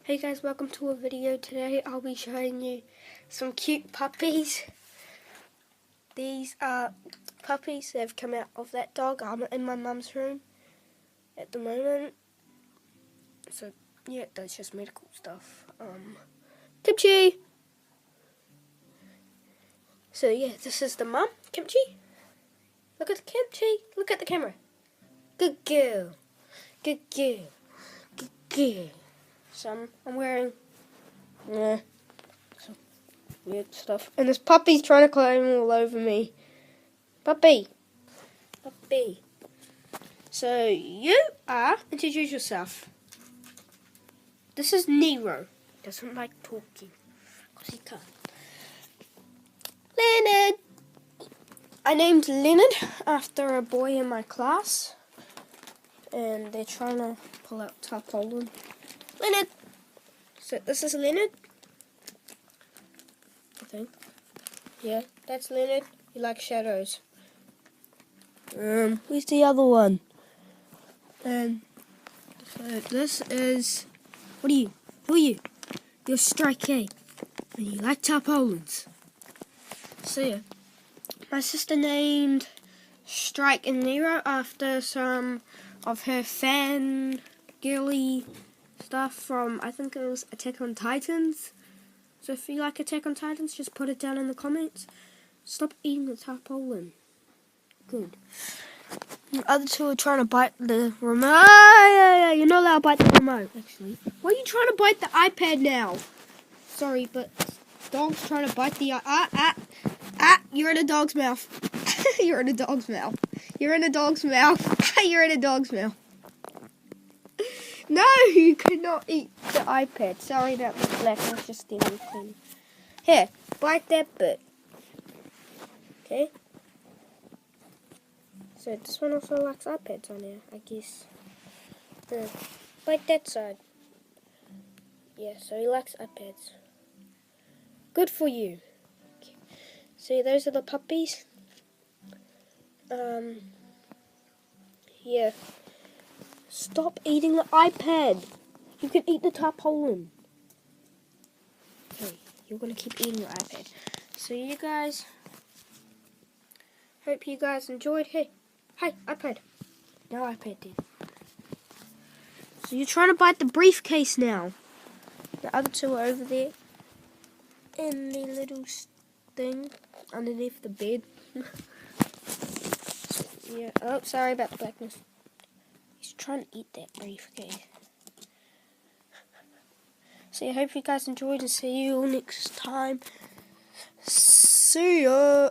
Hey guys, welcome to a video. Today I'll be showing you some cute puppies. These are puppies that have come out of that dog. I'm in my mum's room at the moment. So yeah, that's just medical stuff. Kimchi! So yeah, this is the mum, Kimchi. Look at the Kimchi. Look at the camera. Good girl. Good girl. Good girl. So I'm wearing some weird stuff. And this puppy's trying to climb all over me. Puppy. Puppy. So you are, introduce yourself. This is Nero. Doesn't like talking. Because he can't. Leonard. I named Leonard after a boy in my class. And they're trying to pull out tarpaulin. Leonard. So this is Leonard. I think. Yeah, that's Leonard. He likes shadows. Where's the other one? And so this is. What are you? Who are you? You're Strike A. And you like tarpaulins. So yeah. My sister named Strike and Nero after some of her fan girly stuff from, I think it was Attack on Titans. So if you like Attack on Titans, just put it down in the comments. Stop eating the tarpaulin. Good. The other two are trying to bite the remote. Yeah, you're not allowed to bite the remote, actually. Why are you trying to bite the iPad now? Sorry, but dog's trying to bite the... You're in a dog's mouth. You're in a dog's mouth. You're in a dog's mouth. You're in a dog's mouth. No, you cannot eat the iPad. Sorry about the black. I was just stealing clean. Here, bite that bit. Okay. So this one also likes iPads on here, I guess. Bite that side. Yeah, so he likes iPads. Good for you. Okay. See, those are the puppies. Yeah. Stop eating the iPad. You can eat the tarpaulin. Okay, you're gonna keep eating your iPad. So you guys, hope you guys enjoyed. Hey, iPad. No iPad did. So you're trying to bite the briefcase now. The other two are over there in the little thing underneath the bed. Yeah. Oh, sorry about the blackness. He's trying to eat that briefcase. So I hope you guys enjoyed and see you all next time. See ya.